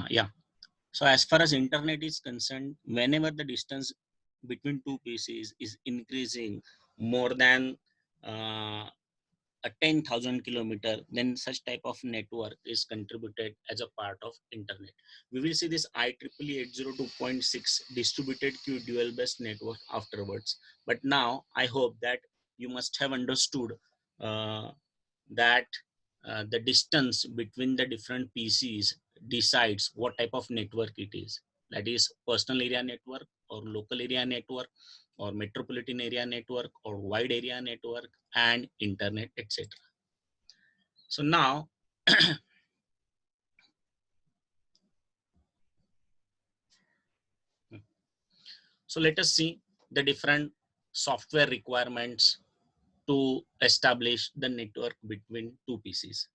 Yeah. So as far as internet is concerned, whenever the distance between two PCs is increasing more than uh, a 10,000 kilometer, then such type of network is contributed as a part of internet. We will see this IEEE 802.6 distributed queue dual bus network afterwards. But now I hope that you must have understood uh, that the distance between the different PCs decides what type of network it is. That is personal area network or local area network or metropolitan area network or wide area network and internet, etc. So now, so let us see the different software requirements to establish the network between two PCs.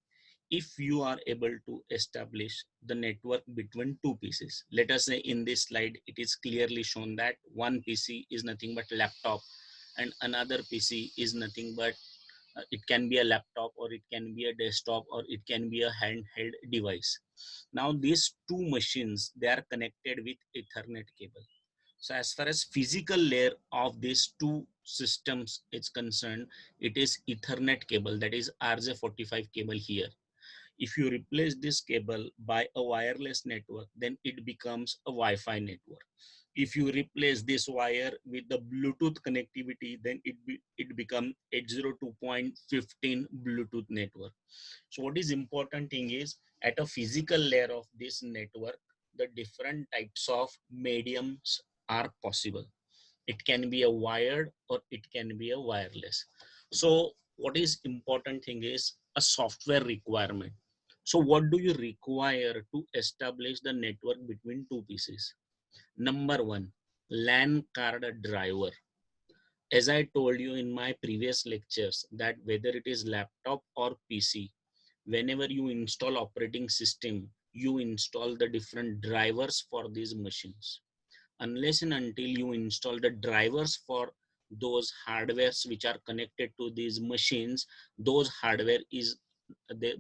If you are able to establish the network between two PCs, let us say in this slide, it is clearly shown that one PC is nothing but laptop and another PC is nothing but it can be a laptop or it can be a desktop or it can be a handheld device. Now these two machines, they are connected with Ethernet cable. So as far as physical layer of these two systems is concerned, it is Ethernet cable, that is RJ45 cable here. If you replace this cable by a wireless network, then it becomes a Wi-Fi network. If you replace this wire with the Bluetooth connectivity, then it becomes 802.15 Bluetooth network. So what is important thing is, at a physical layer of this network, the different types of mediums are possible. It can be a wired or it can be a wireless. So what is important thing is a software requirement. So what do you require to establish the network between two pieces? Number one, LAN card driver. As I told you in my previous lectures that whether it is laptop or PC, whenever you install operating system, you install the different drivers for these machines. Unless and until you install the drivers for those hardwares which are connected to these machines, those hardware is they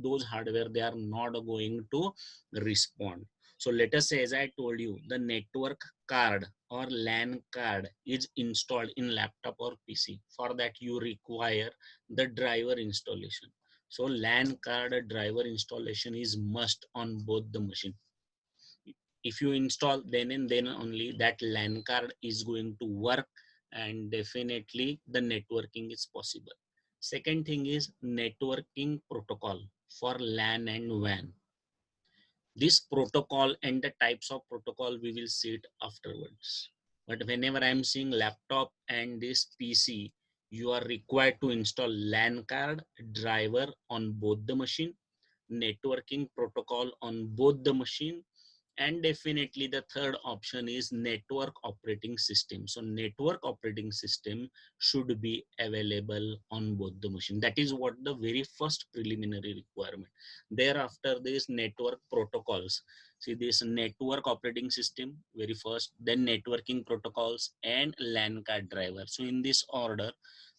are not going to respond. So let us say, as I told you, the network card or LAN card is installed in laptop or PC. For that you require the driver installation. So LAN card driver installation is must on both the machine. If you install, then and then only that LAN card is going to work, and definitely the networking is possible. Second thing is networking protocol for LAN and WAN. This protocol and the types of protocol we will see it afterwards. But whenever I am seeing laptop and this PC, you are required to install LAN card driver on both the machine, networking protocol on both the machine, and definitely the third option is network operating system. So network operating system should be available on both the machine. That is what the very first preliminary requirement. Thereafter these network protocols, see this network operating system very first, then networking protocols and LAN card driver. So in this order,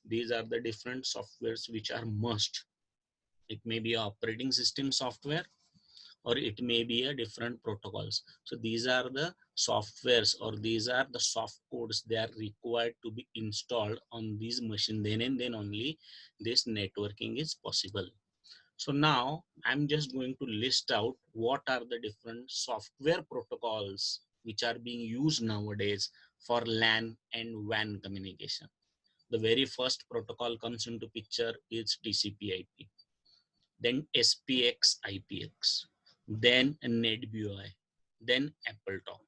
these are the different softwares which are must. It may be operating system software or it may be a different protocols. So these are the softwares or these are the soft codes they are required to be installed on these machine, then and then only this networking is possible. So now I'm just going to list out what are the different software protocols which are being used nowadays for LAN and WAN communication. The very first protocol comes into picture is TCP/IP, then SPX IPX, then NetBEUI, then AppleTalk.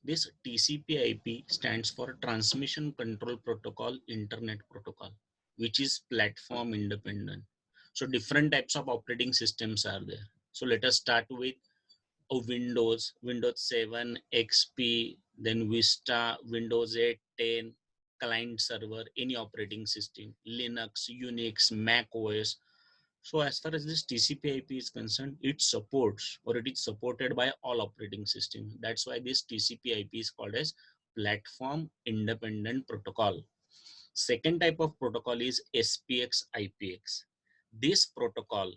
This TCP/IP stands for Transmission Control Protocol Internet Protocol, which is platform independent. So different types of operating systems are there. So let us start with a Windows 7, XP, then Vista, Windows 8, 10, client server, any operating system, Linux, Unix, Mac OS. So as far as this TCP/IP is concerned, it supports or it is supported by all operating systems. That's why this TCP/IP is called as platform independent protocol. Second type of protocol is SPX IPX. This protocol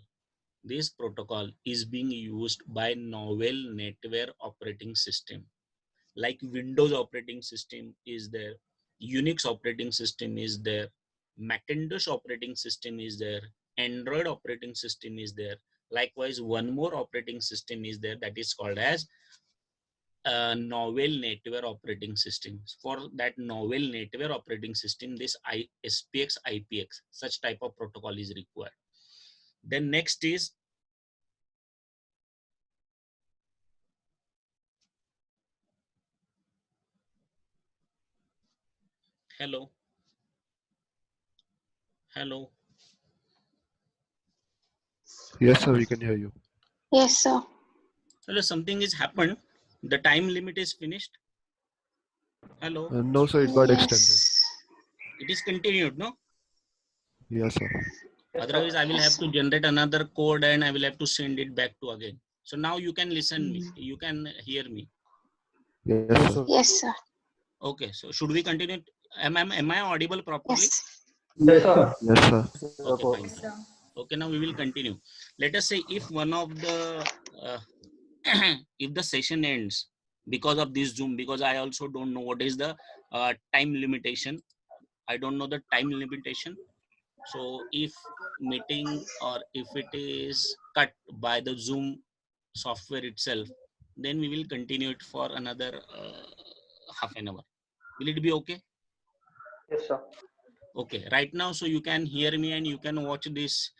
This protocol is being used by novel netware operating system like Windows operating system is there, Unix operating system is there, Macintosh operating system is there, Android operating system is there. Likewise, one more operating system is there that is called as novel netware operating system. For that novel netware operating system, this SPX, IPX, such type of protocol is required. Then next is hello, hello. Yes, sir, we can hear you. Yes, sir. Hello, something is happened. The time limit is finished. Hello. No, sir, it got extended. Yes. It is continued, no? Yes, sir. Otherwise, I will Yes, have sir. to generate another code and I will have to send it back to again. So now you can listen me. You can hear me. Yes, sir. Yes, sir. Okay. So should we continue? Am I audible properly? Yes. Yes, sir. Yes, sir. Okay, fine. Okay, now we will continue. Let us say if one of the uh, if the session ends because of this Zoom, because I also don't know what is the time limitation. I don't know the time limitation. So if meeting or if it is cut by the Zoom software itself, then we will continue it for another half an hour. Will it be okay? Yes, sir. Okay, right now, so you can hear me and you can watch this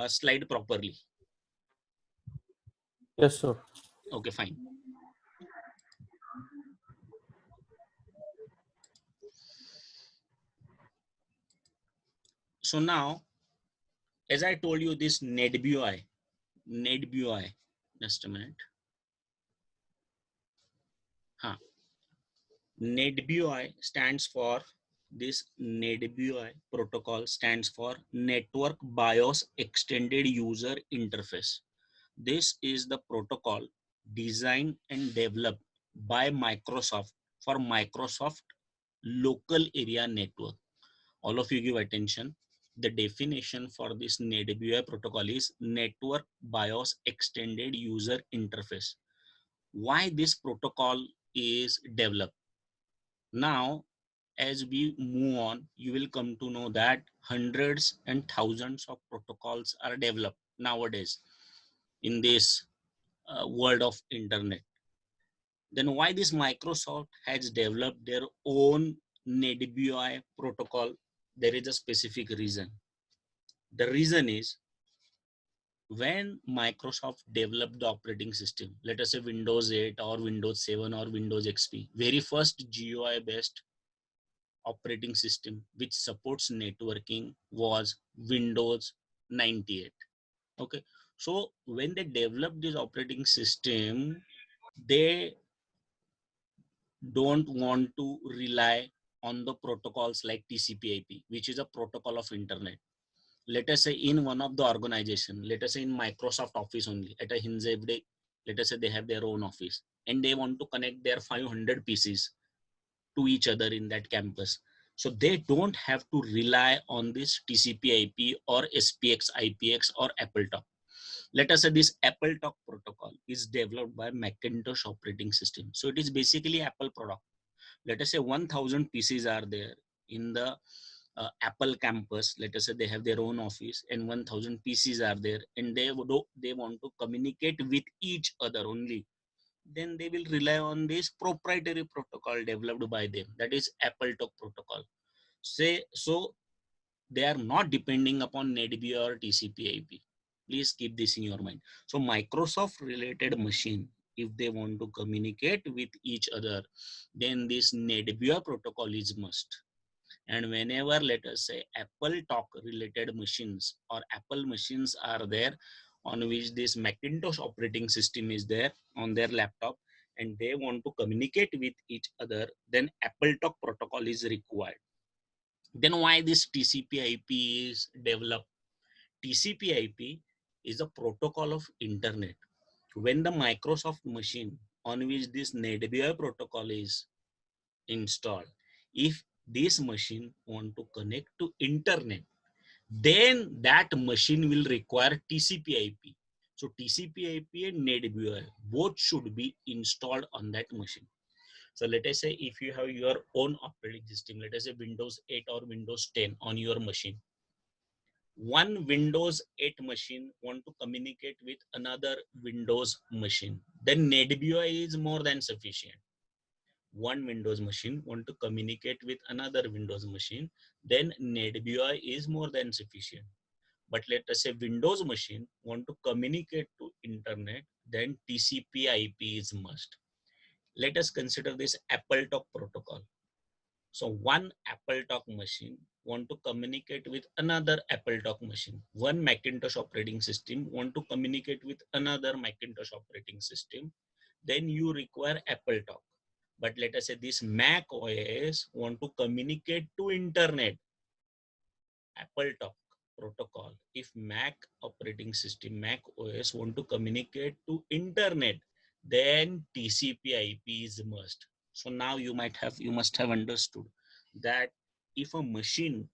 slide properly. Yes, sir. Okay, fine. So now, as I told you, this NetBUI, just a minute. NetBUI stands for this NetBUI protocol stands for Network BIOS Extended User Interface. This is the protocol designed and developed by Microsoft for Microsoft Local Area Network. All of you give attention. The definition for this NetBUI protocol is Network BIOS Extended User Interface. Why this protocol is developed? Now, as we move on, you will come to know that hundreds and thousands of protocols are developed nowadays in this world of internet. Then why this Microsoft has developed their own NetBUI protocol? There is a specific reason. The reason is when Microsoft developed the operating system, let us say Windows 8 or Windows 7 or Windows XP, very first GUI based operating system which supports networking was Windows 98. Okay, so when they developed this operating system, they don't want to rely on the protocols like TCP/IP, which is a protocol of internet. Let us say in one of the organization, let us say in Microsoft Office only, at a Hinze, let us say they have their own office and they want to connect their 500 PCs to each other in that campus. So they don't have to rely on this TCP/IP or SPX, IPX or AppleTalk. Let us say this AppleTalk protocol is developed by Macintosh operating system. So it is basically Apple product. Let us say 1000 PCs are there in the Apple campus. Let us say they have their own office and 1000 PCs are there and they want to communicate with each other only, then they will rely on this proprietary protocol developed by them, that is AppleTalk protocol. Say so they are not depending upon NetBEUI or TCP/IP. Please keep this in your mind. So Microsoft related machine, if they want to communicate with each other, then this NetBEUI protocol is must. And whenever, let us say, AppleTalk related machines or Apple machines are there on which this Macintosh operating system is there on their laptop and they want to communicate with each other, then AppleTalk protocol is required. Then why this TCP/IP is developed? TCP/IP is a protocol of internet. When the Microsoft machine on which this NetBEUI protocol is installed, if this machine want to connect to internet, then that machine will require TCP/IP. So TCP/IP and NetBEUI both should be installed on that machine. So let us say if you have your own operating system, let us say Windows 8 or Windows 10 on your machine. One Windows 8 machine want to communicate with another Windows machine, then NetBEUI is more than sufficient. One Windows machine want to communicate with another Windows machine, then NetBEUI is more than sufficient. But let us say Windows machine want to communicate to internet, then TCP/IP is must. Let us consider this AppleTalk protocol. So one AppleTalk machine want to communicate with another AppleTalk machine. One Macintosh operating system want to communicate with another Macintosh operating system. Then you require AppleTalk. But let us say this Mac OS want to communicate to internet. AppleTalk protocol. If Mac operating system, Mac OS want to communicate to internet, then TCP/IP is must. So now you must have understood that if a machine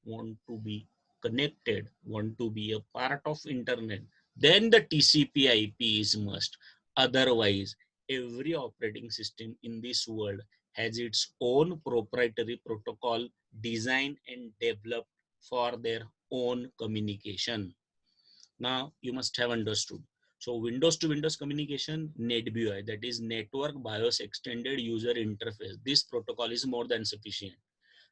want to be connected, want to be a part of internet, then the TCP/IP is must. Otherwise, every operating system in this world has its own proprietary protocol designed and developed for their own communication. Now you must have understood. So Windows to Windows communication, NetBEUI, that is Network BIOS Extended User Interface. This protocol is more than sufficient.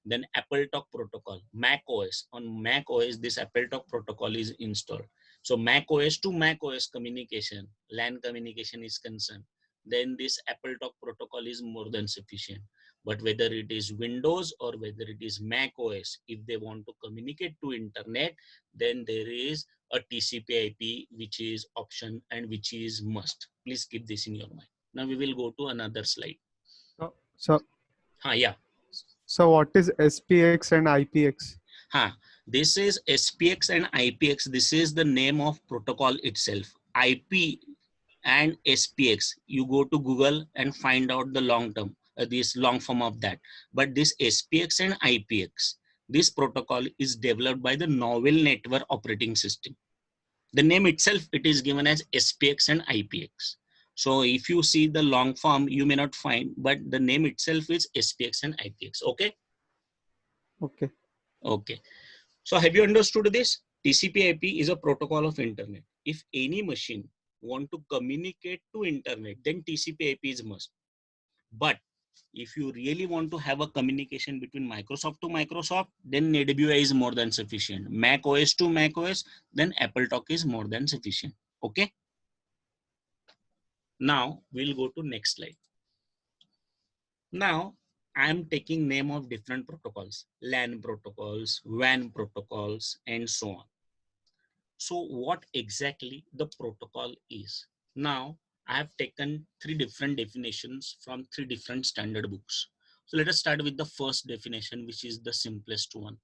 Then AppleTalk protocol, Mac OS. On Mac OS, this AppleTalk protocol is installed. So Mac OS to Mac OS communication, LAN communication is concerned, then this AppleTalk protocol is more than sufficient. But whether it is Windows or whether it is Mac OS, if they want to communicate to internet, then there is a TCP/IP which is option and which is must. Please keep this in your mind. Now we will go to another slide. So, Yeah. so what is SPX and IPX? This is SPX and IPX. This is the name of protocol itself. IP and SPX. You go to Google and find out the this long form of that. But this SPX and IPX, this protocol is developed by the Novel Network operating system. The name itself, it is given as SPX and IPX. So if you see the long form, you may not find, but the name itself is SPX and IPX. Okay. Okay. Okay. So have you understood this? TCP/IP is a protocol of internet. If any machine want to communicate to internet, then TCP/IP is must. But if you really want to have a communication between Microsoft to Microsoft, then NetBEUI is more than sufficient. Mac OS to Mac OS, then AppleTalk is more than sufficient. Okay. Now we'll go to next slide. Now I am taking name of different protocols, LAN protocols, WAN protocols, and so on. So what exactly the protocol is? Now I have taken three different definitions from three different standard books. So let us start with the first definition, which is the simplest one.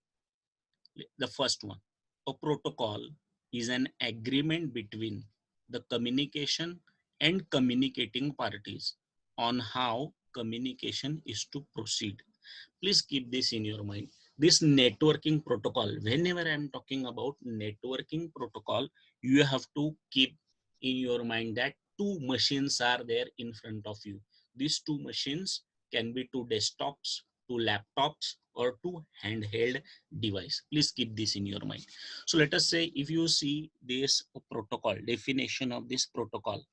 The first one, a protocol is an agreement between the communication and communicating parties on how communication is to proceed. Please keep this in your mind. This networking protocol, whenever I'm talking about networking protocol, you have to keep in your mind that two machines are there in front of you. These two machines can be two desktops, two laptops, or two handheld device. Please keep this in your mind. So let us say if you see this protocol, definition of this protocol,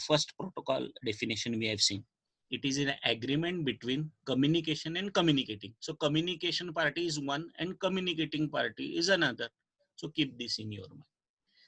first protocol definition we have seen, it is an agreement between communication and communicating. So communication party is one and communicating party is another. So keep this in your mind.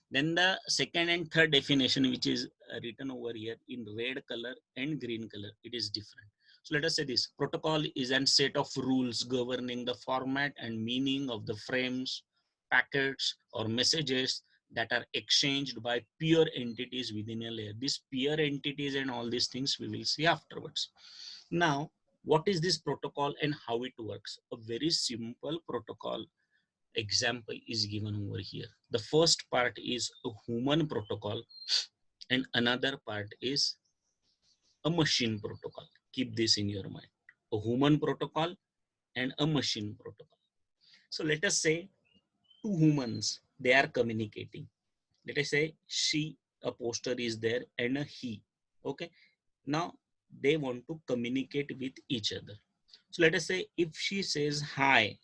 Then the second and third definition, which is written over here in red color and green color, it is different. So let us say this protocol is a set of rules governing the format and meaning of the frames, packets, or messages that are exchanged by peer entities within a layer. These peer entities and all these things we will see afterwards. Now, what is this protocol and how it works? A very simple protocol example is given over here. The first part is a human protocol and another part is a machine protocol. Keep this in your mind. A human protocol and a machine protocol. So let us say two humans, they are communicating. Let us say she, a poster is there, and a he. Okay. Now they want to communicate with each other. So let us say if she says hi,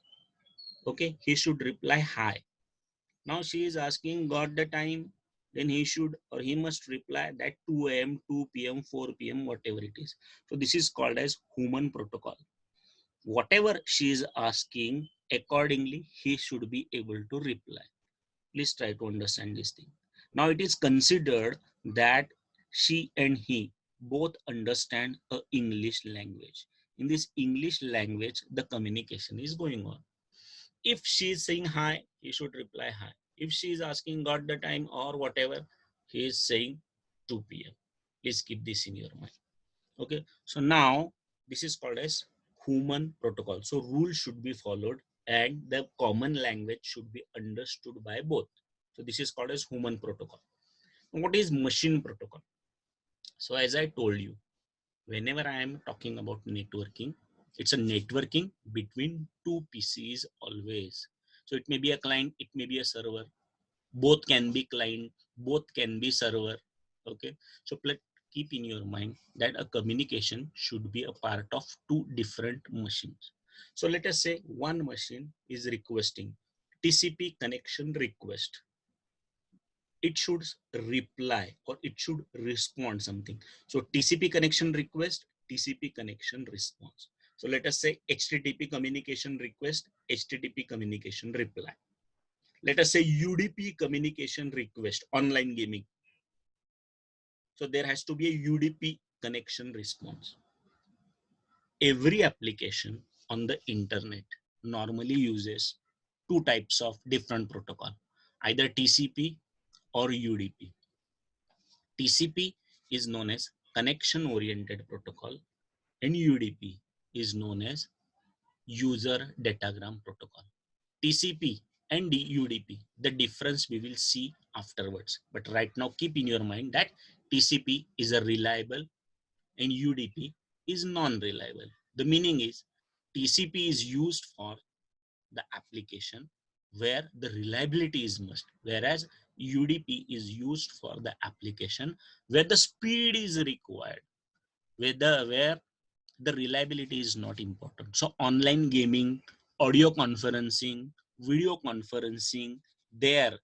okay, he should reply hi. Now she is asking got the time, then he should or he must reply that 2 a.m., 2 p.m., 4 p.m., whatever it is. So this is called as human protocol. Whatever she is asking, accordingly, he should be able to reply. Please try to understand this thing. Now it is considered that she and he both understand a English language. In this English language, the communication is going on. If she is saying hi, he should reply hi. If she is asking got the time or whatever, he is saying 2 p.m. Please keep this in your mind. Okay. So now this is called as human protocol. So rules should be followed and the common language should be understood by both. So this is called as human protocol. What is machine protocol? So as I told you, whenever I am talking about networking, it's a networking between two PCs always. So it may be a client, it may be a server. Both can be client, both can be server. Okay. So keep in your mind that a communication should be a part of two different machines. So let us say one machine is requesting TCP connection request. It should reply or it should respond something. So TCP connection request, TCP connection response. So let us say HTTP communication request, HTTP communication reply. Let us say UDP communication request, online gaming. So there has to be a UDP connection response. Every application on the internet normally uses two types of different protocol, either TCP or UDP. TCP is known as connection oriented protocol and UDP is known as user datagram protocol. TCP and UDP, the difference we will see afterwards. But right now, keep in your mind that TCP is a reliable and UDP is non-reliable. The meaning is TCP is used for the application where the reliability is must, whereas UDP is used for the application where the speed is required, where the reliability is not important. So online gaming, audio conferencing, video conferencing, there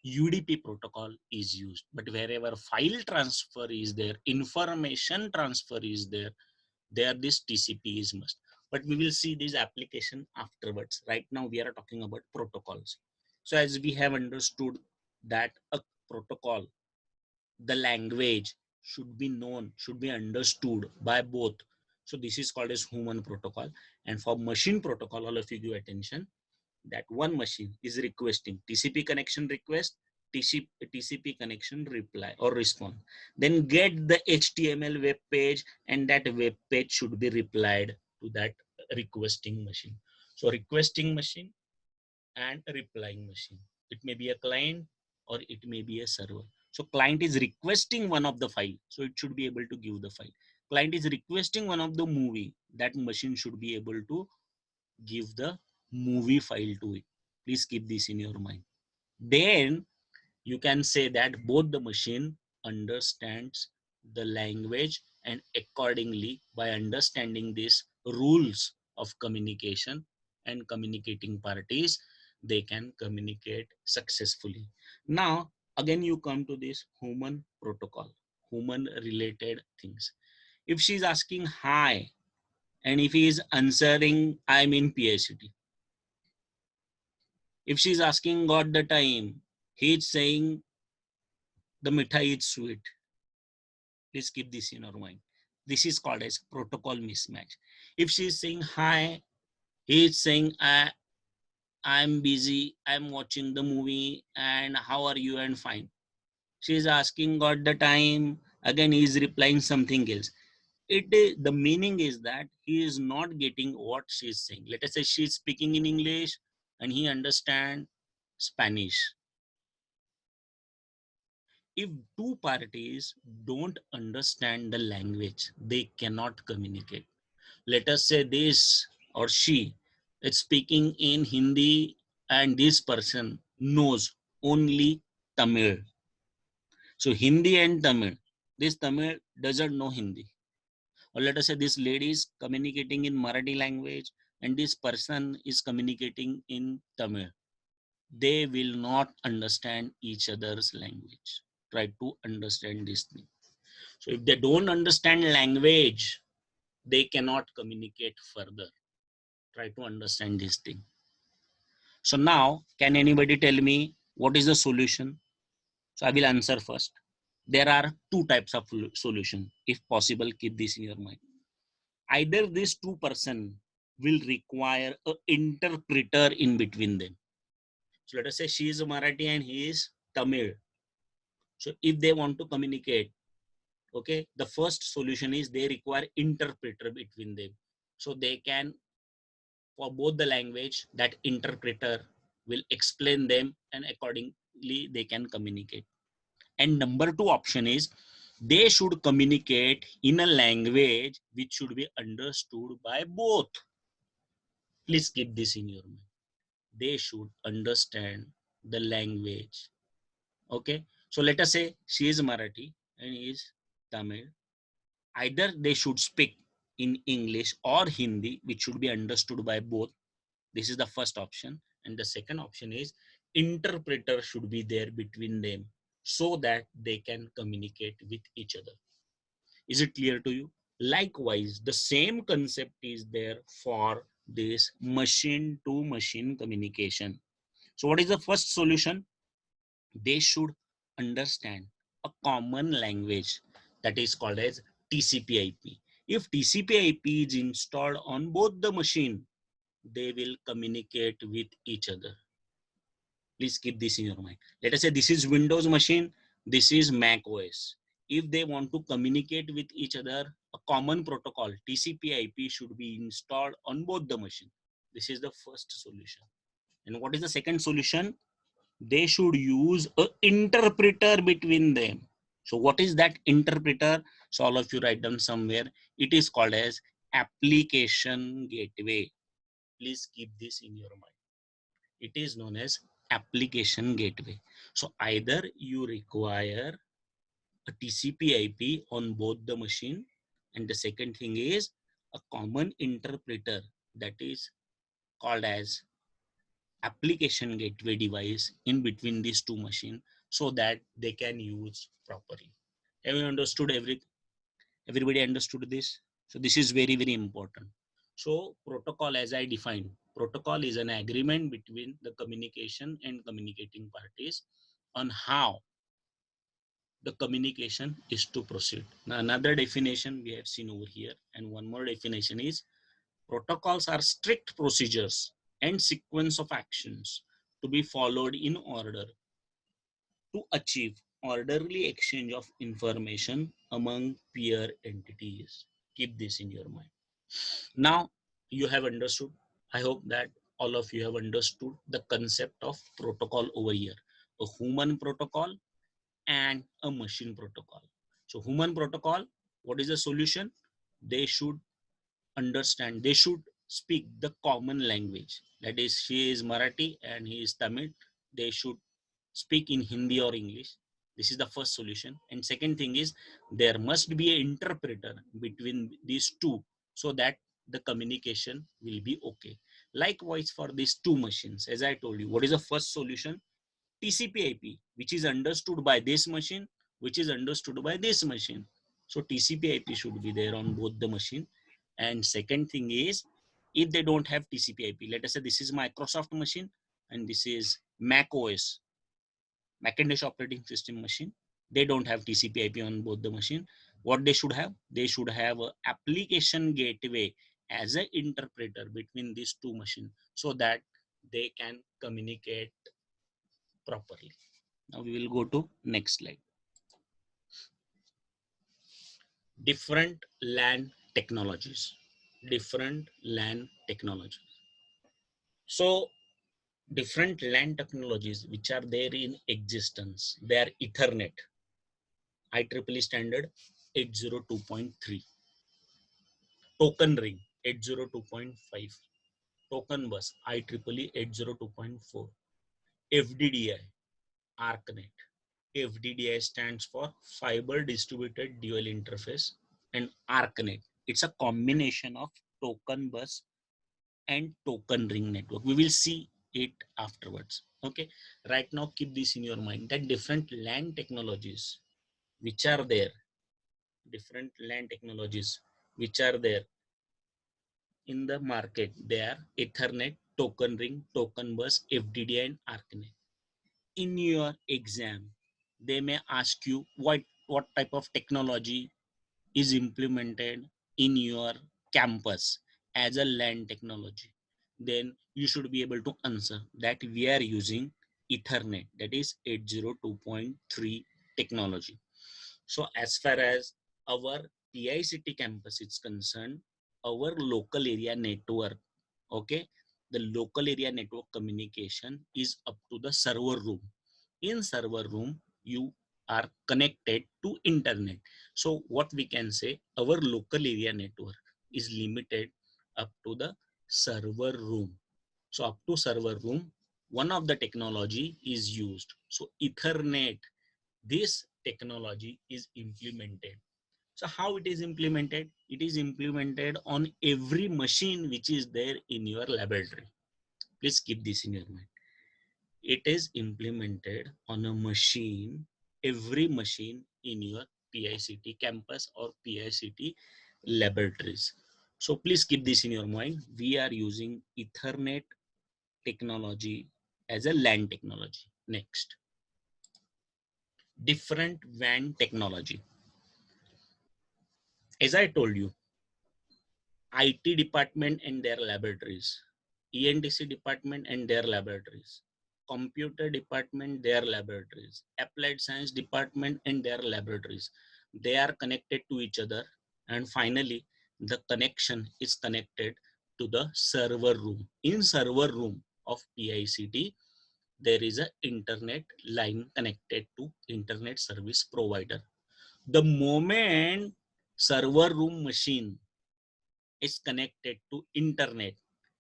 UDP protocol is used. But wherever file transfer is there, information transfer is there, there this TCP is must. But we will see this application afterwards. Right now we are talking about protocols. So as we have understood that a protocol, the language should be known, should be understood by both. So this is called as human protocol. And for machine protocol, all of you give attention that one machine is requesting TCP connection request, TCP connection reply or respond. Then get the HTML web page and that web page should be replied to that requesting machine. So requesting machine and a replying machine. It may be a client or it may be a server. So client is requesting one of the file. So it should be able to give the file. Client is requesting one of the movie. That machine should be able to give the movie file to it. Please keep this in your mind. Then you can say that both the machine understands the language and accordingly by understanding these rules of communication and communicating parties, they can communicate successfully. Now again you come to this human protocol, human related things. If she's asking hi and if he is answering I'm in PICT, if she's asking got the time, he's saying the mithai is sweet. Please keep this in your mind. This is called as protocol mismatch. If she is saying hi, he is saying I'm busy, I'm watching the movie, and how are you? And fine. She is asking got the time. Again, he is replying something else. It is, the meaning is that he is not getting what she is saying. Let us say she is speaking in English and he understands Spanish. If two parties don't understand the language, they cannot communicate. Let us say this or she is speaking in Hindi and this person knows only Tamil. So Hindi and Tamil. This Tamil doesn't know Hindi. Or let us say this lady is communicating in Marathi language and this person is communicating in Tamil. They will not understand each other's language. Try to understand this thing. So if they don't understand language, they cannot communicate further. Try to understand this thing. So now, can anybody tell me what is the solution? So I will answer first. There are two types of solution. If possible, keep this in your mind. Either these two person will require an interpreter in between them. So let us say she is Marathi and he is Tamil. So if they want to communicate, okay, the first solution is they require interpreter between them. So they can, for both the language, that interpreter will explain them and accordingly they can communicate. And number two option is they should communicate in a language which should be understood by both. Please keep this in your mind. They should understand the language. Okay. So let us say she is Marathi and he is Tamil. Either they should speak in English or Hindi, which should be understood by both. This is the first option. And the second option is interpreter should be there between them so that they can communicate with each other. Is it clear to you? Likewise, the same concept is there for this machine to machine communication. So what is the first solution? They should understand a common language that is called as TCP/IP. If TCP/IP is installed on both the machine, they will communicate with each other. Please keep this in your mind. Let us say this is Windows machine, this is Mac OS. If they want to communicate with each other, a common protocol, TCP/IP, should be installed on both the machine. This is the first solution. And what is the second solution? They should use an interpreter between them. So what is that interpreter? So all of you write down somewhere. It is called as application gateway. Please keep this in your mind. It is known as application gateway. So either you require a TCP/IP on both the machine, and the second thing is a common interpreter that is called as application gateway device in between these two machines so that they can use properly. Have you understood everything? Everybody understood this? So this is very, very important. So protocol, as I defined, protocol is an agreement between the communication and communicating parties on how the communication is to proceed. Now another definition we have seen over here, and one more definition is protocols are strict procedures and sequence of actions to be followed in order to achieve orderly exchange of information among peer entities. Keep this in your mind. Now you have understood. I hope that all of you have understood the concept of protocol over here. A human protocol and a machine protocol. So human protocol, what is the solution? They should understand, they should speak the common language. That is, she is Marathi and he is Tamil. They should speak in Hindi or English. This is the first solution. And second thing is there must be an interpreter between these two so that the communication will be okay. Likewise for these two machines, as I told you, what is the first solution? TCP/IP, which is understood by this machine, which is understood by this machine. So TCP/IP should be there on both the machine. And second thing is, if they don't have TCP/IP, let us say this is Microsoft machine and this is Mac OS, Macintosh operating system machine. They don't have TCP/IP on both the machine. What they should have? They should have an application gateway as an interpreter between these two machines so that they can communicate properly. Now we will go to next slide. Different LAN technologies. Different LAN technologies. So different LAN technologies which are there in existence. They are Ethernet, IEEE standard 802.3, token ring 802.5, token bus IEEE 802.4, FDDI, ARCnet FDDI stands for Fiber Distributed Dual Interface, and ARCnet. It's a combination of token bus and token ring network. We will see it afterwards. Okay. Right now, keep this in your mind that different LAN technologies which are there, different LAN technologies which are there in the market, they are Ethernet, token ring, token bus, FDDI, and ARCnet. In your exam, they may ask you what type of technology is implemented in your campus as a LAN technology. Then you should be able to answer that we are using Ethernet, that is 802.3 technology. So as far as our PICT campus is concerned, our local area network, okay, the local area network communication is up to the server room. In server room, you are connected to internet. So what we can say, our local area network is limited up to the server room. So up to server room, one of the technology is used. So Ethernet, this technology is implemented. So how it is implemented? It is implemented on every machine which is there in your laboratory. Please keep this in your mind. It is implemented on a machine, every machine in your PICT campus or PICT laboratories. So please keep this in your mind. We are using Ethernet technology as a LAN technology. Next, different WAN technology. As I told you, IT department and their laboratories, ENTC department and their laboratories, computer department, their laboratories, applied science department and their laboratories. They are connected to each other, and finally the connection is connected to the server room. In server room of PICT, there is an internet line connected to internet service provider. The moment server room machine is connected to internet,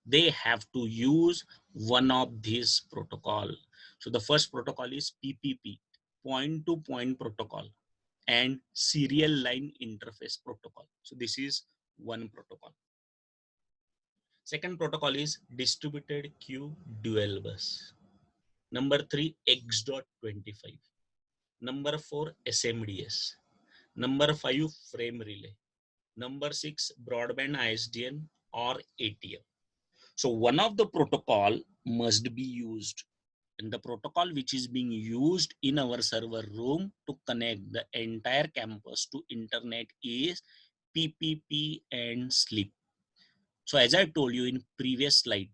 they have to use one of these protocol. So the first protocol is PPP, point to point protocol, and serial line interface protocol. So this is one protocol. Second protocol is distributed queue dual bus. Number 3, X.25. Number 4, SMDS. Number 5, frame relay. Number 6, broadband ISDN or ATM. So one of the protocol must be used, and the protocol which is being used in our server room to connect the entire campus to internet is PPP and SLEEP. So as I told you in previous slide,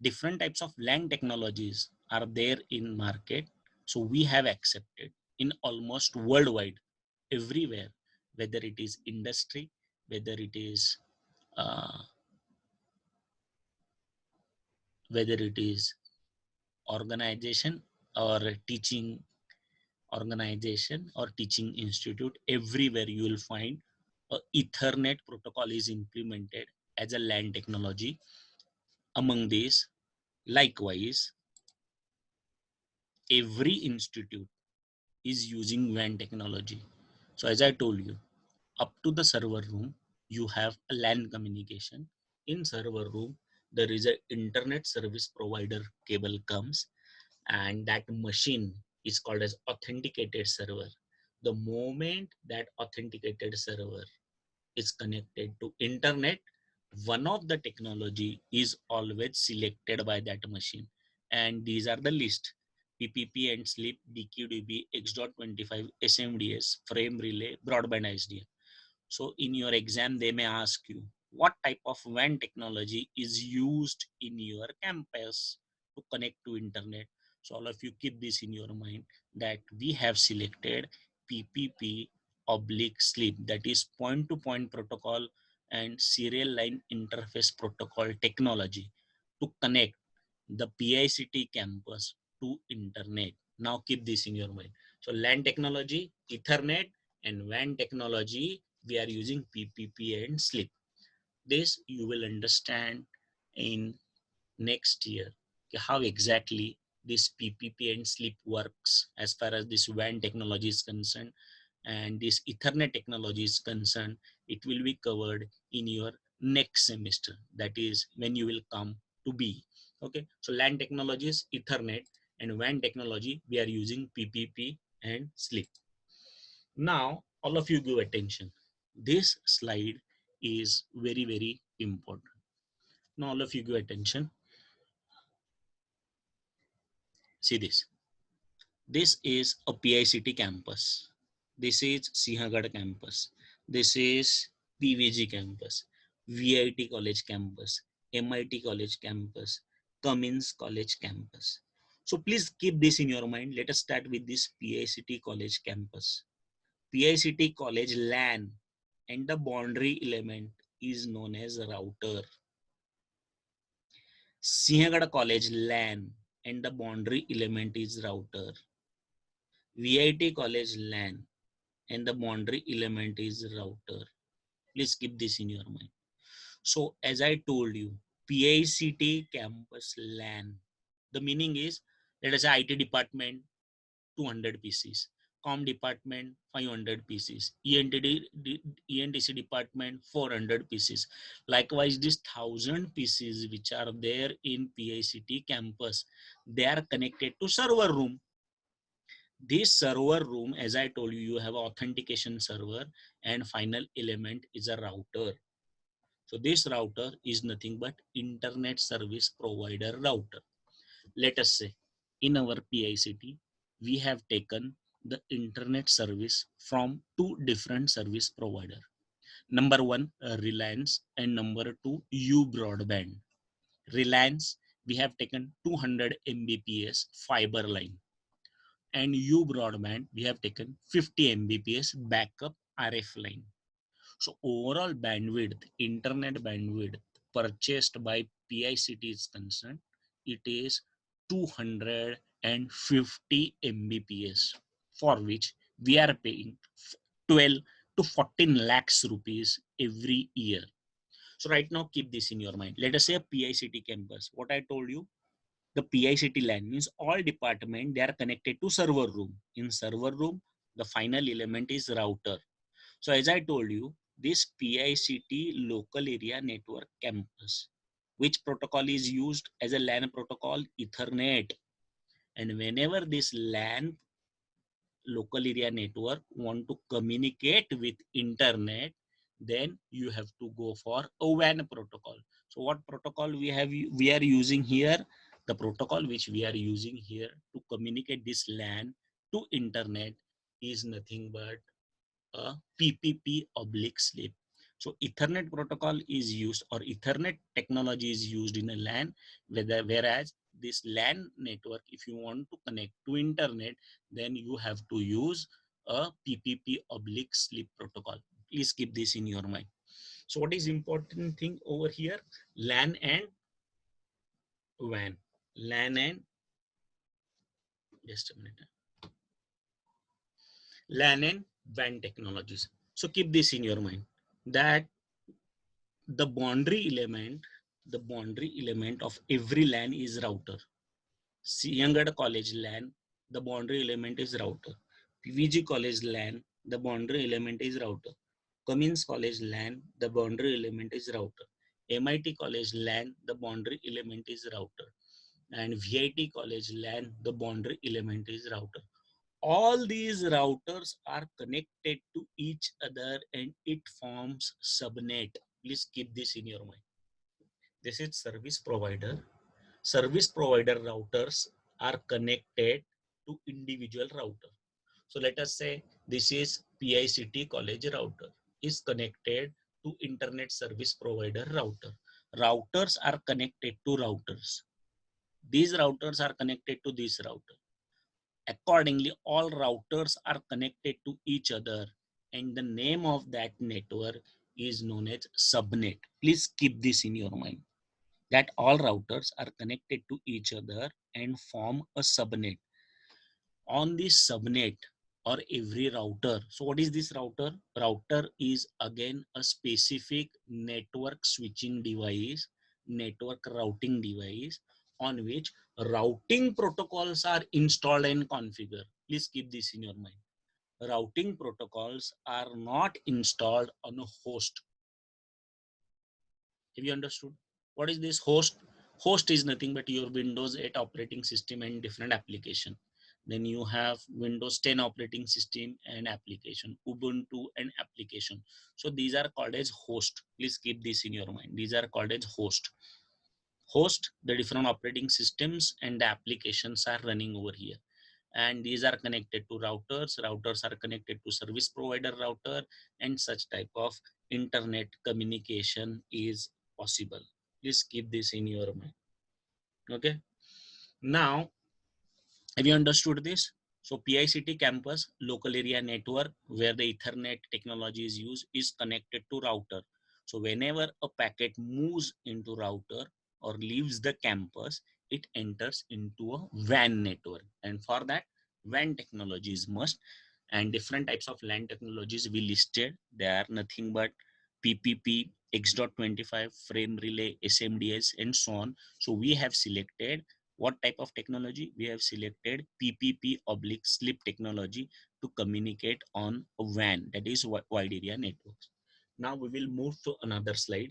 different types of LAN technologies are there in market. So we have accepted in almost worldwide, everywhere, whether it is industry, whether it is organization or teaching organization or teaching institute, everywhere you will find a Ethernet protocol is implemented as a LAN technology. Among these, likewise, every institute is using WAN technology. So as I told you, up to the server room, you have a LAN communication. In server room, there is an internet service provider cable comes, and that machine is called as authenticated server. The moment that authenticated server is connected to internet, one of the technology is always selected by that machine, and these are the list: PPP and SLEEP, DQDB, X.25, SMDS, frame relay, broadband ISDN. So in your exam, they may ask you what type of WAN technology is used in your campus to connect to internet. So all of you keep this in your mind that we have selected PPP oblique SLEEP, that is point to point protocol and serial line interface protocol technology to connect the PICT campus to internet. Now keep this in your mind. So LAN technology, Ethernet, and WAN technology, we are using PPP and SLEEP. This you will understand in next year, how exactly this PPP and SLIP works as far as this WAN technology is concerned, and this Ethernet technology is concerned. It will be covered in your next semester, that is when you will come to B. Okay, so LAN technologies, Ethernet, and WAN technology, we are using PPP and SLIP. Now all of you give attention. This slide is very, very important. Now all of you give attention. See this. This is a PICT campus. This is Sinhagad campus. This is PVG campus, VIT college campus, MIT college campus, Cummins college campus. So please keep this in your mind. Let us start with this PICT college campus. PICT college LAN and the boundary element is known as router. Sinhagad college LAN and the boundary element is router. VIT college LAN and the boundary element is router. Please keep this in your mind. So as I told you, PICT campus LAN, the meaning is, let us say IT department 200 PCs, Com department 500 PCs, ENTC department 400 PCs. Likewise, these 1000 PCs which are there in PICT campus, they are connected to server room. This server room, as I told you, you have authentication server and final element is a router. So this router is nothing but internet service provider router. Let us say in our PICT, we have taken the internet service from two different service provider. Number one, Reliance, and number two, U Broadband. Reliance, we have taken 200 Mbps fiber line, and U Broadband, we have taken 50 Mbps backup RF line. So overall bandwidth, internet bandwidth purchased by PICT is concerned, it is 250 Mbps, for which we are paying 12 to 14 lakhs rupees every year. So right now keep this in your mind. Let us say a PICT campus. What I told you, the PICT LAN means all department, they are connected to server room. In server room, the final element is router. So as I told you, this PICT local area network campus, which protocol is used as a LAN protocol? Ethernet. And whenever this LAN local area network want to communicate with internet, then you have to go for a WAN protocol. So what protocol we are using here? The protocol which we are using here to communicate this LAN to internet is nothing but a PPP oblique SLIP. So Ethernet protocol is used, or Ethernet technology is used in a LAN, whereas this LAN network, if you want to connect to internet, then you have to use a PPP oblique SLIP protocol. Please keep this in your mind. So what is important thing over here? LAN and WAN. LAN and, just a minute. LAN and WAN technologies. So keep this in your mind, that the boundary element of every LAN is router. Sinhagad College LAN, the boundary element is router. PVG College LAN, the boundary element is router. Cummins College LAN, the boundary element is router. MIT College LAN, the boundary element is router. And VIT College LAN, the boundary element is router. All these routers are connected to each other and it forms subnet. Please keep this in your mind. This is service provider. Service provider routers are connected to individual router. So let us say this is PICT college router is connected to internet service provider router. Routers are connected to routers. These routers are connected to this router. Accordingly, all routers are connected to each other, and the name of that network is known as subnet. Please keep this in your mind, that all routers are connected to each other and form a subnet. On this subnet or every router, so what is this router? Router is again a specific network switching device, network routing device. on which routing protocols are installed and configured. Please keep this in your mind. Routing protocols are not installed on a host. Have you understood? What is this host? Host is nothing but your Windows 8 operating system and different application. Then you have Windows 10 operating system and application, Ubuntu and application. So these are called as host. Please keep this in your mind. These are called as host. Host, the different operating systems and the applications are running over here. And these are connected to routers. Routers are connected to service provider router, and such type of internet communication is possible. Please keep this in your mind. Okay. Now, have you understood this? So PICT campus, local area network, where the Ethernet technology is used, is connected to router. So whenever a packet moves into router or leaves the campus, it enters into a WAN network. And for that, WAN technology is must. And different types of LAN technologies we listed. They are nothing but PPP, X.25, frame relay, SMDS, and so on. So we have selected what type of technology. We have selected PPP oblique slip technology to communicate on a WAN, that is wide area networks. Now we will move to another slide.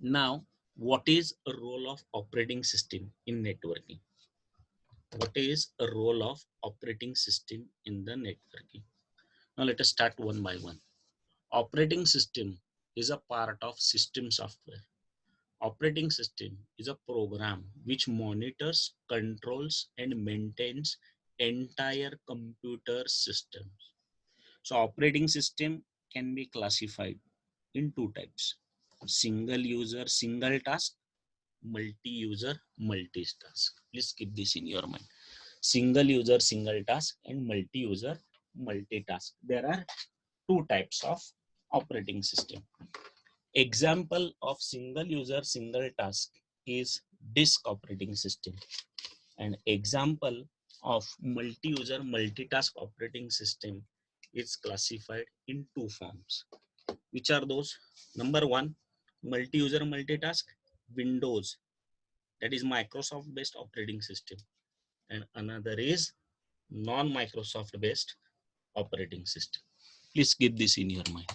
Now, what is a role of operating system in networking? What is a role of operating system in the networking? Now let us start one by one. Operating system is a part of system software. Operating system is a program which monitors, controls, and maintains entire computer systems. So operating system can be classified in two types: single user, single task, multi-user, multitask. Please keep this in your mind. Single user, single task, and multi-user, multitask. There are two types of operating system. Example of single user single task is disk operating system, and example of multi-user multitask operating system is classified in two forms. Which are those? Number one, multi-user multitask, Windows, that is Microsoft based operating system, and another is non-Microsoft based operating system. Please keep this in your mind.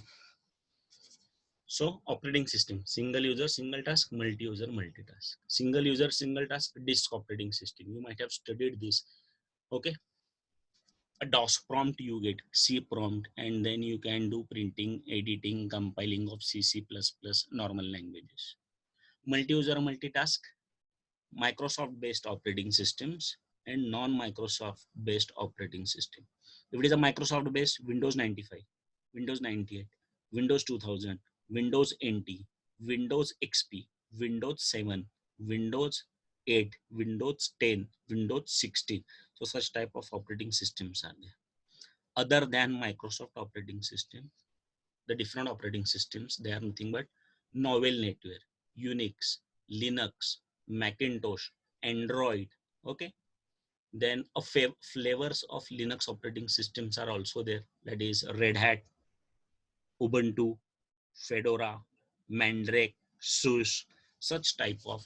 So operating system, single user, single task, multi-user, multitask. Single user, single task, disk operating system. You might have studied this. Okay. A DOS prompt you get, C prompt, and then you can do printing, editing, compiling of C, C++, normal languages. Multi-user, multitask, Microsoft based operating systems and non-Microsoft based operating system. If it is a Microsoft based, Windows 95, Windows 98, Windows 2000, Windows NT, Windows XP, Windows 7, Windows 8, Windows 10, Windows 16. So such type of operating systems are there. Other than Microsoft operating system, the different operating systems, they are nothing but novel network, Unix, Linux, Macintosh, Android. Okay. Then flavors of Linux operating systems are also there. That is Red Hat, Ubuntu, Fedora, Mandrake, SUSE. Such type of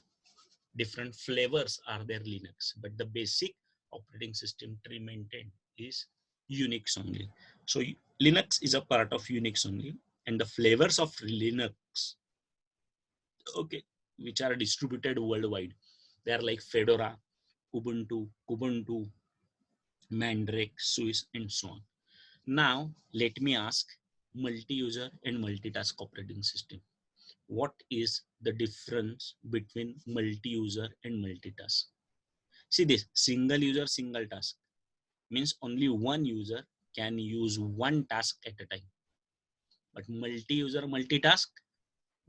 different flavors are there Linux, but the basic operating system tree maintained is Unix only. So Linux is a part of Unix only, and the flavors of Linux, okay, which are distributed worldwide, they are like Fedora, Ubuntu, Kubuntu, Mandrake, SUSE, and so on. Now let me ask, multi-user and multitask operating system. What is the difference between multi-user and multitask? See this, single user, single task means only one user can use one task at a time. But multi-user, multitask,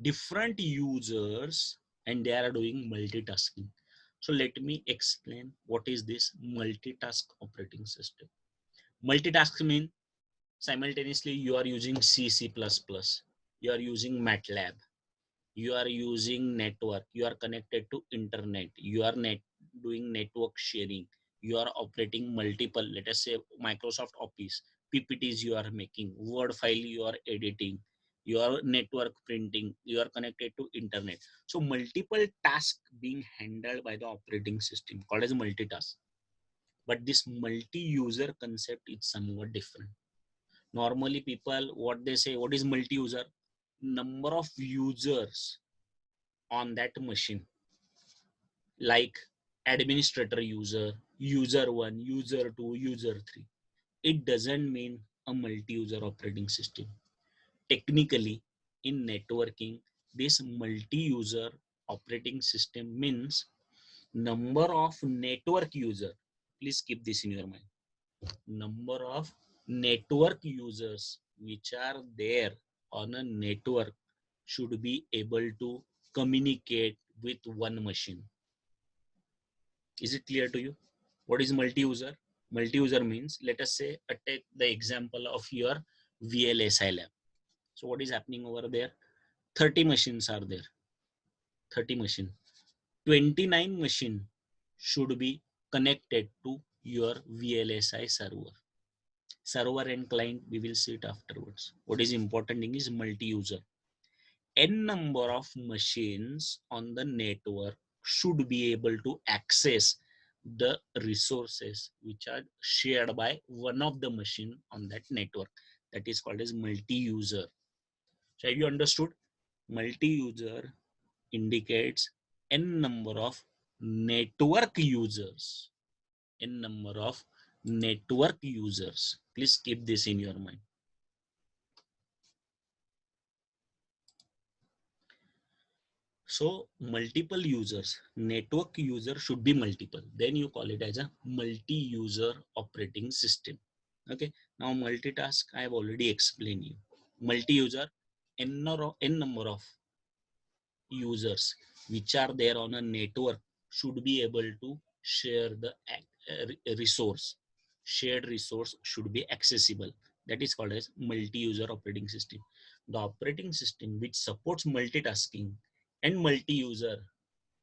different users and they are doing multitasking. So let me explain what is this multitask operating system. Multitask means simultaneously you are using C, C++, you are using MATLAB, you are using network, you are connected to internet, you are doing network sharing, you are operating multiple, let us say Microsoft Office, PPTs you are making, Word file you are editing, your network printing, you are connected to internet. So multiple tasks being handled by the operating system called as multitask. But this multi-user concept is somewhat different. Normally people, what they say, what is multi-user? Number of users on that machine, like administrator user, user 1, user 2, user 3. It doesn't mean a multi-user operating system. Technically, in networking, this multi-user operating system means number of network user. Please keep this in your mind. Number of network users which are there on a network should be able to communicate with one machine. Is it clear to you? What is multi-user? Multi-user means, let us say, take the example of your VLSI lab. So what is happening over there? 30 machines are there. 30 machine. 29 machine should be connected to your VLSI server. Server and client, we will see it afterwards. What is important thing is multi-user. N number of machines on the network should be able to access the resources which are shared by one of the machine on that network. That is called as multi-user. So have you understood? Multi-user indicates n number of network users. N number of network users. Please keep this in your mind. So multiple users, network user should be multiple. Then you call it as a multi-user operating system. Okay. Now multitask, I have already explained you. Multi-user, n number of users which are there on a network should be able to share the resource. Shared resource should be accessible. That is called as multi-user operating system. The operating system which supports multitasking and multi-user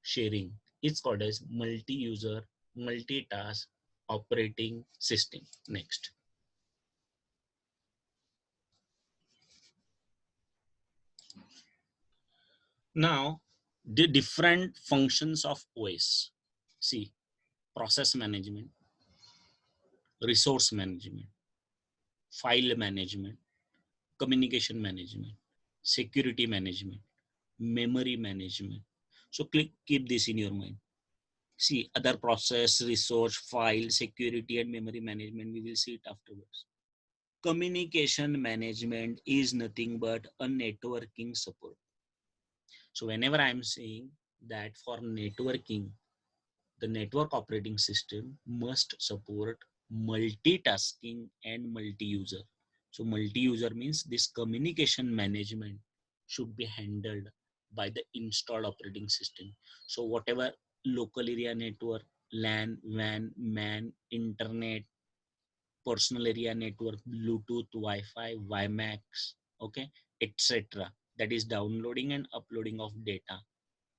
sharing is called as multi-user multitask operating system. Next. Now, the different functions of OS. See, process management, resource management, file management, communication management, security management, memory management. So keep this in your mind. See, other process, resource, file, security, and memory management, we will see it afterwards. Communication management is nothing but a networking support. So whenever I'm saying that for networking, the network operating system must support multitasking and multi-user. So multi-user means this communication management should be handled by the installed operating system. So whatever local area network, LAN, WAN, MAN, internet, personal area network, Bluetooth, Wi-Fi, WiMAX, okay, etc. That is downloading and uploading of data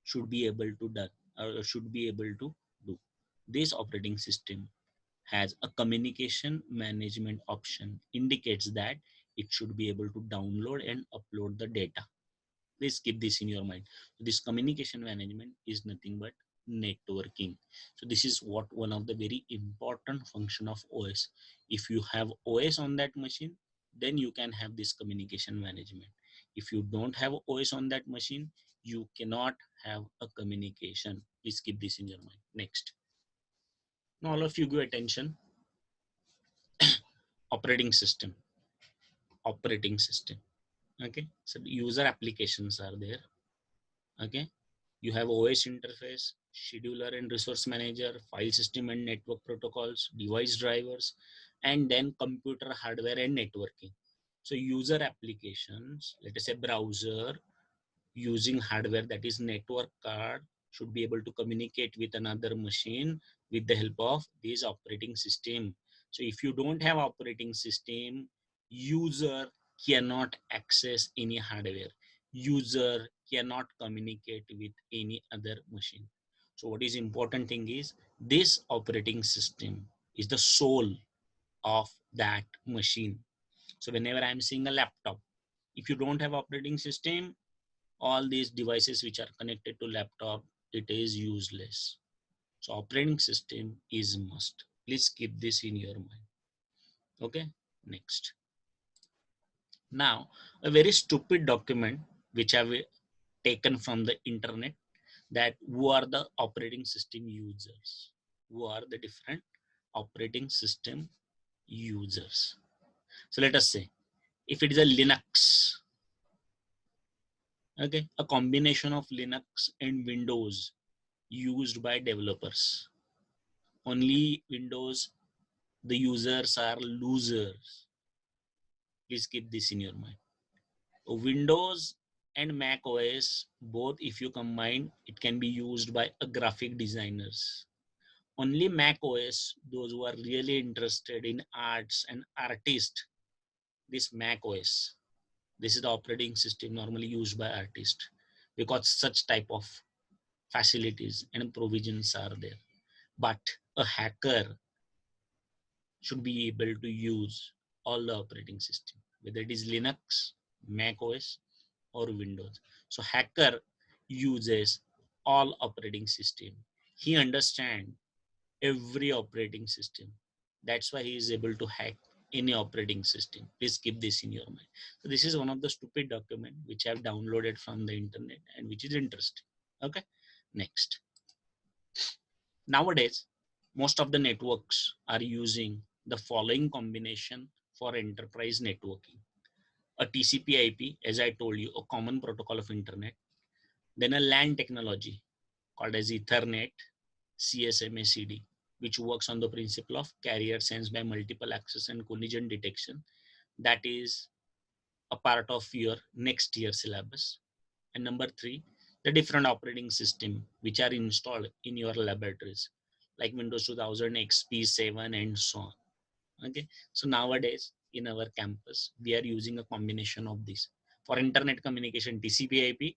should be able to do. This operating system has a communication management option, indicates that it should be able to download and upload the data. Please keep this in your mind. This communication management is nothing but networking. So this is what one of the very important function of OS. If you have OS on that machine, then you can have this communication management. If you don't have OS on that machine, you cannot have a communication. Please keep this in your mind. Next. Now all of you give attention. Operating system. Operating system. Okay. So the user applications are there. Okay. You have OS interface, scheduler and resource manager, file system and network protocols, device drivers, and then computer hardware and networking. So user applications, let us say browser, using hardware, that is network card, should be able to communicate with another machine with the help of this operating system. So if you don't have operating system, user cannot access any hardware. User cannot communicate with any other machine. So what is important thing is this operating system is the soul of that machine. So whenever I'm seeing a laptop, If you don't have operating system, all these devices which are connected to laptop, it is useless. So operating system is must. Please keep this in your mind. Okay, next. Now, a very stupid document which I've taken from the internet, that who are the operating system users? Who are the different operating system users? So let us say, if it is a Linux, okay, a combination of Linux and Windows used by developers. Only Windows, the users are losers. Please keep this in your mind. Windows and Mac OS, both if you combine, it can be used by a graphic designers. Only Mac OS, those who are really interested in arts and artists, this Mac OS, this is the operating system normally used by artists, because such type of facilities and provisions are there. But a hacker should be able to use all the operating system, whether it is Linux, Mac OS, or Windows. So hacker uses all operating system. He understands every operating system. That's why he is able to hack any operating system. Please keep this in your mind. So this is one of the stupid document which I've downloaded from the internet and which is interesting. Okay, next. Nowadays, most of the networks are using the following combination for enterprise networking. A TCP/IP, as I told you, a common protocol of internet. Then a LAN technology called as Ethernet, CSMA/CD, which works on the principle of carrier sense by multiple access and collision detection. That is a part of your next year syllabus. And number 3, the different operating system which are installed in your laboratories, like Windows 2000, XP 7, and so on. Okay, so nowadays in our campus we are using a combination of this. For internet communication, TCP/IP.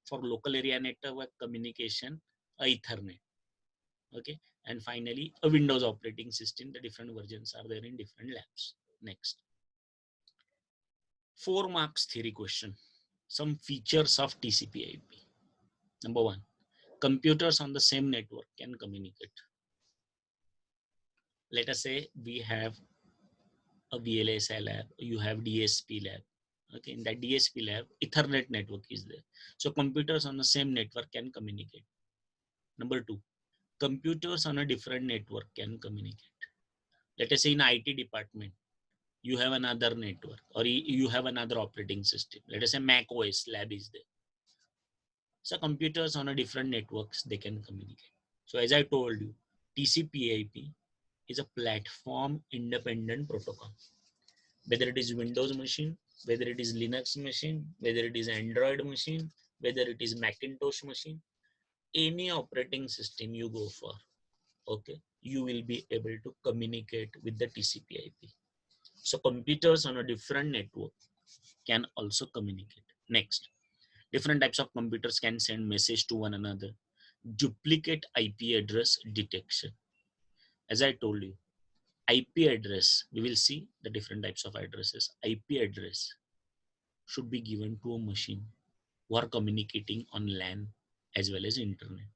For local area network communication, Ethernet. Okay, and finally a Windows operating system. The different versions are there in different labs. Next, 4 marks theory question. Some features of TCP/IP. Number 1, computers on the same network can communicate. Let us say we have a VLSI lab, you have DSP lab. Okay, in that DSP lab, Ethernet network is there. So computers on the same network can communicate. Number 2, computers on a different network can communicate. Let us say in IT department, you have another network or you have another operating system. Let us say Mac OS lab is there. So computers on a different networks, they can communicate. So as I told you, TCP/IP is a platform independent protocol. Whether it is Windows machine, whether it is Linux machine, whether it is Android machine, whether it is Macintosh machine, any operating system you go for, okay, you will be able to communicate with the TCP/IP. So computers on a different network can also communicate. Next, different types of computers can send message to one another. Duplicate IP address detection. As I told you, IP address, we will see the different types of addresses. IP address should be given to a machine who are communicating on LAN as well as internet.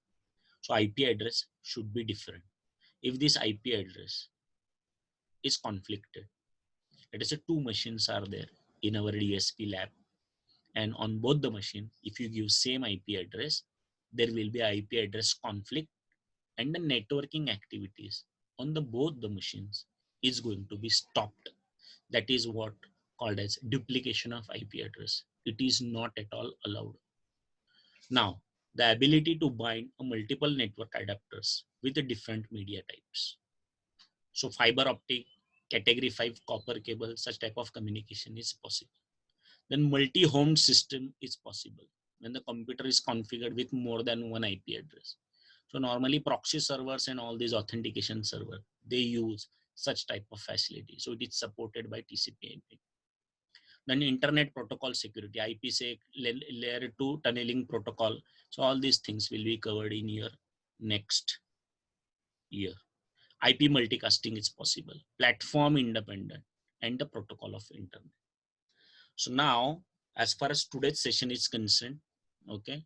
So IP address should be different. If this IP address is conflicted, let us say 2 machines are there in our DSP lab, and on both the machine, if you give same IP address, there will be IP address conflict, and the networking activities on the both the machines is going to be stopped. That is what called as duplication of IP address. It is not at all allowed. Now, the ability to bind a multiple network adapters with the different media types. So fiber optic, category 5 copper cable, such type of communication is possible. Then multi-home system is possible when the computer is configured with more than one IP address. So normally proxy servers and all these authentication server, they use such type of facility. So it is supported by TCP/IP. Then internet protocol security, IPsec, layer 2 tunneling protocol. So all these things will be covered in your next year. IP multicasting is possible, platform independent, and the protocol of internet. So now, as far as today's session is concerned, okay,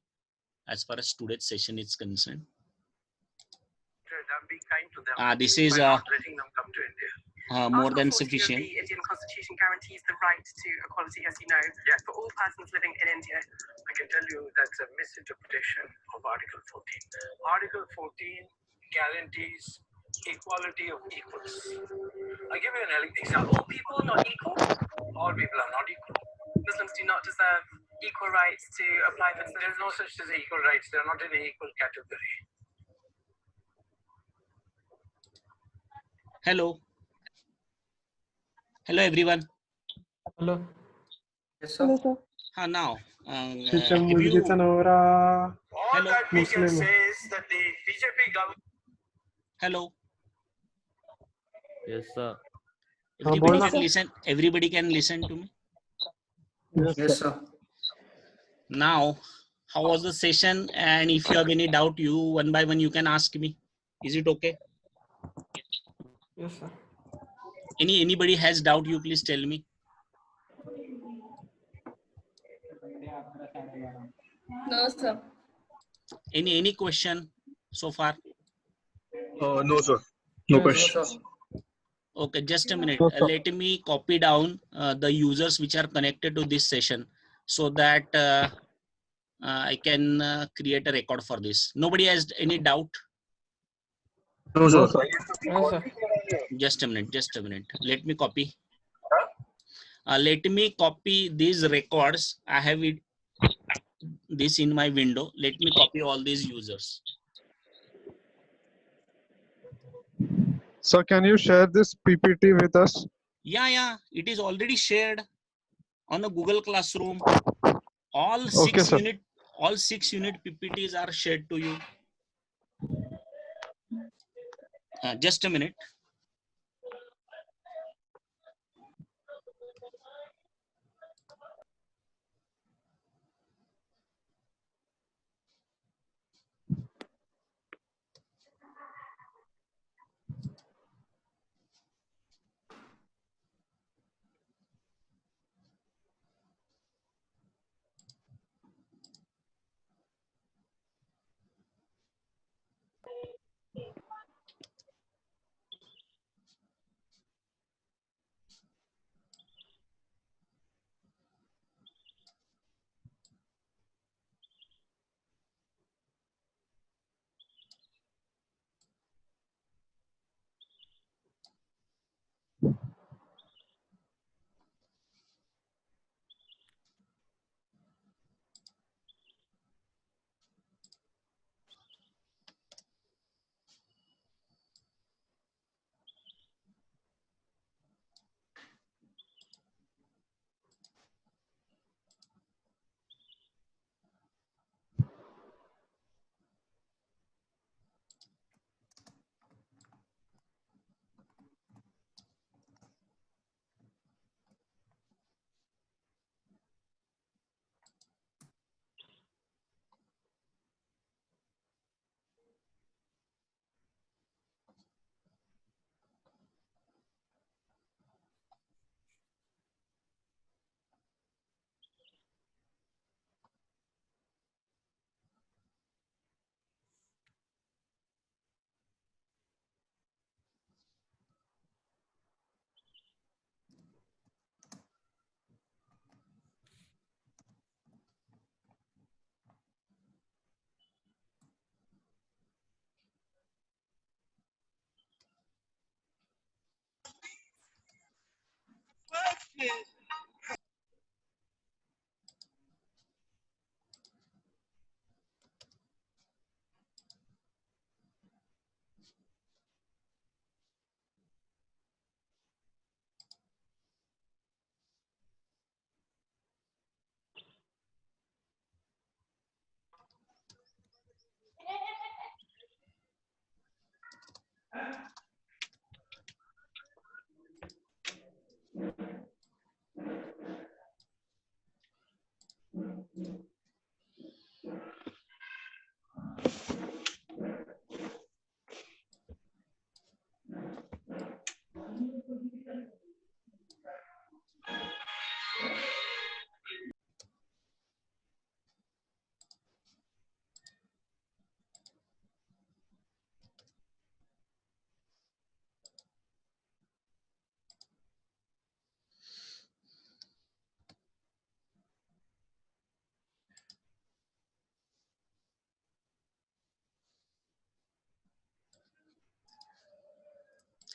as far as today's session is concerned, I'm being kind to them this is by not letting them come to India. more Article than 40 sufficient. of the Indian Constitution guarantees the right to equality, as you know, for all persons living in India. I can tell you that's a misinterpretation of Article 14. Article 14 guarantees equality of equals. I'll give you an example. All people are not equal. All people are not equal. Muslims do not deserve equal rights to apply for There's no such as equal rights. They're not in an equal category. Hello. Hello, everyone. Hello. Yes, sir. Now, Chicham have you, Mujgitanora. All Hello. that we can Muslim. say is that the BJP government. hello, Yes, sir. everybody बोल can listen. Everybody can listen to me. Yes, sir. Now, how was the session? And if you have any doubt, you one by one you can ask me. Is it okay? Yes, sir. Anybody has doubt, you please tell me. No, sir. Any question so far? No, sir. No Yes, questions. sir. Okay, just a minute. Let me copy down the users which are connected to this session so that I can create a record for this. Nobody has any doubt? No, sir. Yes, sir. Just a minute. Just a minute. Let me copy. Let me copy these records. I have it this in my window. Let me copy all these users. So can you share this PPT with us? Yeah, it is already shared on the Google Classroom. All Okay, sir. all 6 unit PPTs are shared to you. Just a minute.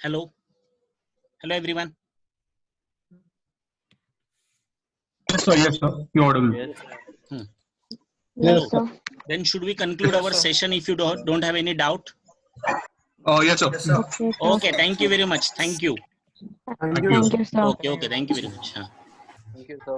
Hello. Hello, everyone. Yes, sir. Yes, sir. You're audible. Hello. Yes, sir. Then should we conclude Yes, our sir. session if you don't have any doubt? Yes, sir. Yes, sir. Okay, sir. Okay. Thank you very much. Thank you. Thank you. Thank you, sir. Okay. Okay. Thank you very much. Thank you, sir.